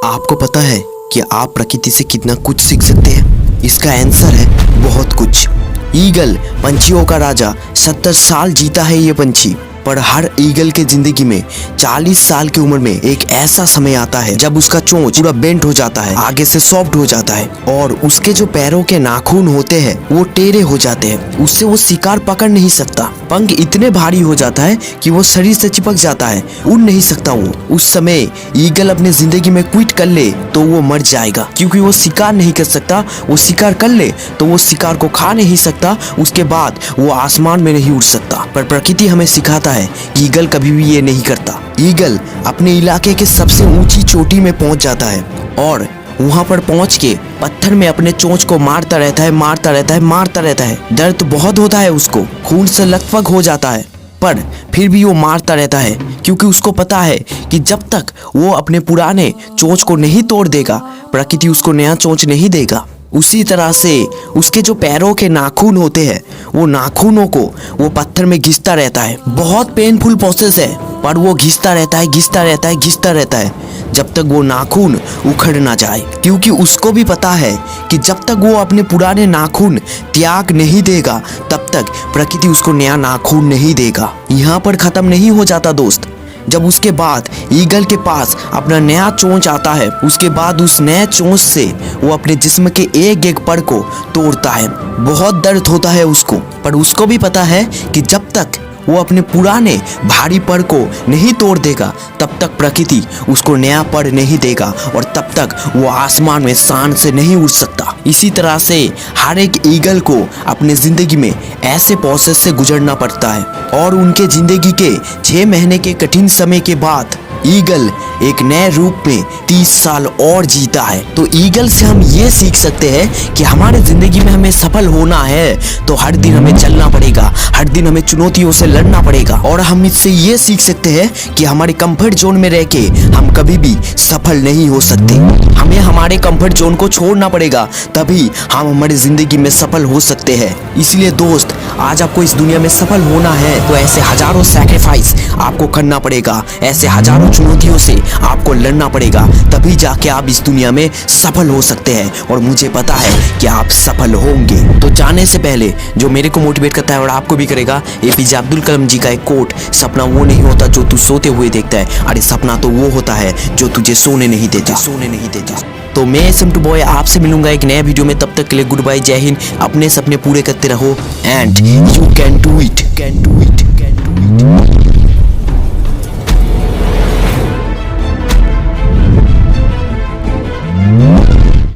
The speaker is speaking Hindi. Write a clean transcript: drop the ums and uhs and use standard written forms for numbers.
आपको पता है कि आप प्रकृति से कितना कुछ सीख सकते हैं? इसका आंसर है बहुत कुछ। ईगल पंछियों का राजा 70 साल जीता है ये पंछी, पर हर ईगल के जिंदगी में 40 साल की उम्र में एक ऐसा समय आता है जब उसका चोंच पूरा बेंट हो जाता है, आगे से सॉफ्ट हो जाता है और उसके जो पैरों के नाखून होते हैं वो टेढ़े हो जाते हैं। उससे वो शिकार पकड़ नहीं सकता। पंख इतने भारी हो जाता है कि वो शरीर से चिपक जाता है, उड़ नहीं सकता वो। उस समय ईगल अपने जिंदगी में क्विट कर ले तो वो मर जाएगा, क्योंकि वो शिकार नहीं कर सकता। वो शिकार कर ले तो वो शिकार को खा नहीं सकता, उसके बाद वो आसमान में नहीं उड़ सकता। पर प्रकृति हमें सिखाता है ईगल कभी भी ये नहीं करता। ईगल अपने इलाके के सबसे ऊंची चोटी में पहुंच जाता है और वहां पर पहुंच के पत्थर में अपने चोंच को मारता रहता है। दर्द बहुत होता है उसको, खून से लथपथ हो जाता है, पर फिर भी वो मारता रहता है, क्योंकि उसको पता है कि जब तक वो अपने पुराने चोंच को नहीं तोड़ देगा, प्रकृति उसको नया चोंच नहीं देगा। उसी तरह से उसके जो पैरों के नाखून होते हैं, वो नाखूनों को वो पत्थर में घिसता रहता है। बहुत पेनफुल प्रोसेस है, पर वो घिसता रहता है जब तक वो नाखून उखड़ ना जाए, क्योंकि उसको भी पता है कि जब तक वो अपने पुराने नाखून त्याग नहीं देगा, तब तक प्रकृति उसको नया नाखून नहीं देगा। यहाँ पर खत्म नहीं हो जाता दोस्त। जब उसके बाद ईगल के पास अपना नया चोंच आता है, उसके बाद उस नए चोंच से वो अपने जिस्म के एक एक पड़ को तोड़ता है। बहुत दर्द होता है उसको, पर उसको भी पता है कि जब तक वो अपने पुराने भारी पड़ को नहीं तोड़ देगा, तब तक प्रकृति उसको नया पड़ नहीं देगा और तब तक वो आसमान में शान से नहीं उड़ सकता। इसी तरह से हर एक ईगल को अपने जिंदगी में ऐसे प्रोसेस से गुजरना पड़ता है और उनके जिंदगी के 6 महीने के कठिन समय के बाद ईगल एक नए रूप में 30 साल और जीता है। तो ईगल से हम ये सीख सकते हैं कि हमारे जिंदगी में हमें सफल होना है तो हर दिन हमें चलना पड़ेगा, हर दिन हमें चुनौतियों से लड़ना पड़ेगा। और हम इससे ये सीख सकते हैं कि हमारे कंफर्ट जोन में रह के हम कभी भी सफल नहीं हो सकते। हमें हमारे कंफर्ट जोन को छोड़ना पड़ेगा, तभी हम हमारी जिंदगी में सफल हो सकते हैं। इसलिए दोस्त, आज आपको इस दुनिया में सफल होना है तो ऐसे हजारों सैक्रिफाइस आपको करना पड़ेगा, ऐसे हजारों चुनौतियों से आपको लड़ना पड़ेगा, तभी जाके आप इस दुनिया में सफल हो सकते हैं। और मुझे पता है कि आप सफल होंगे। तो जाने से पहले जो मेरे को मोटिवेट करता है और आपको भी करेगा, एपीजे अब्दुल कलाम जी का एक कोट, सपना वो नहीं होता जो तू सोते हुए देखता है, अरे सपना तो वो होता है जो तुझे सोने नहीं देता। तो मैं सिम्टू बॉय आपसे मिलूंगा एक नया वीडियो में। तब तक के लिए गुड बाय, जय हिंद। अपने सपने पूरे करते रहो and you can do it.